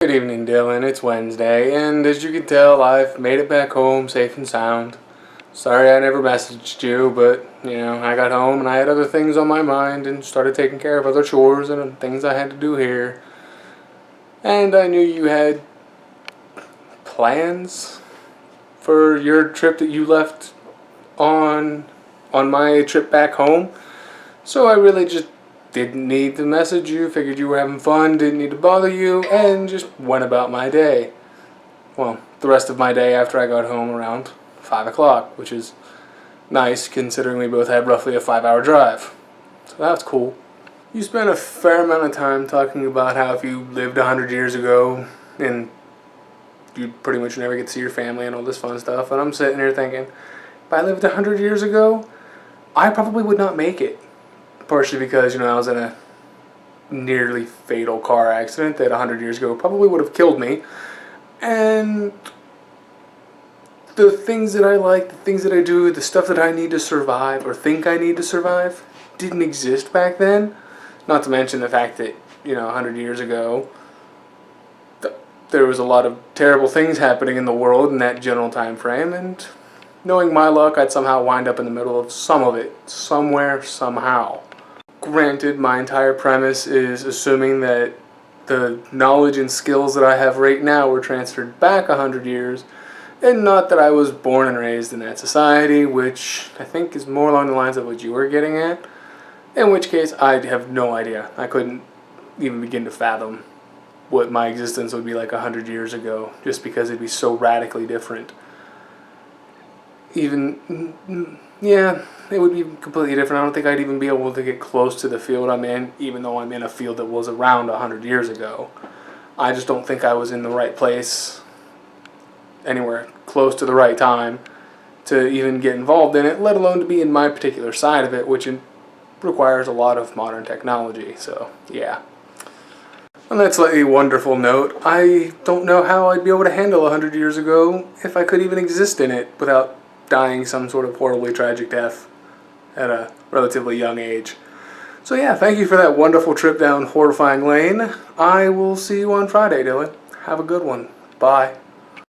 Good evening, Dylan. It's Wednesday, and as you can tell, I've made it back home safe and sound. Sorry I never messaged you, but, I got home and I had other things on my mind and started taking care of other chores and things I had to do here. And I knew you had plans for your trip that you left on my trip back home. So I really just didn't need to message you, figured you were having fun, didn't need to bother you, and just went about my day. Well, the rest of my day after I got home around 5 o'clock, which is nice considering we both had roughly a 5-hour drive. So that was cool. You spent a fair amount of time talking about how if you lived 100 years ago, and you'd pretty much never get to see your family and all this fun stuff, and I'm sitting here thinking, if I lived 100 years ago, I probably would not make it. Partially because, I was in a nearly fatal car accident that 100 years ago probably would have killed me. And the things that I like, the things that I do, the stuff that I need to survive or think I need to survive didn't exist back then. Not to mention the fact that, 100 years ago, there was a lot of terrible things happening in the world in that general time frame, and knowing my luck, I'd somehow wind up in the middle of some of it, somewhere, somehow. Granted, my entire premise is assuming that the knowledge and skills that I have right now were transferred back 100 years, and not that I was born and raised in that society, which I think is more along the lines of what you were getting at, in which case I have no idea. I couldn't even begin to fathom what my existence would be like 100 years ago, just because it'd be so radically different. It would be completely different. I don't think I'd even be able to get close to the field I'm in, even though I'm in a field that was around 100 years ago. I just don't think I was in the right place, anywhere close to the right time, to even get involved in it, let alone to be in my particular side of it, which requires a lot of modern technology. So, yeah. On that slightly wonderful note, I don't know how I'd be able to handle 100 years ago if I could even exist in it without dying some sort of horribly tragic death at a relatively young age. So yeah, thank you for that wonderful trip down horrifying lane. I will see you on Friday, Dylan. Have a good one. Bye.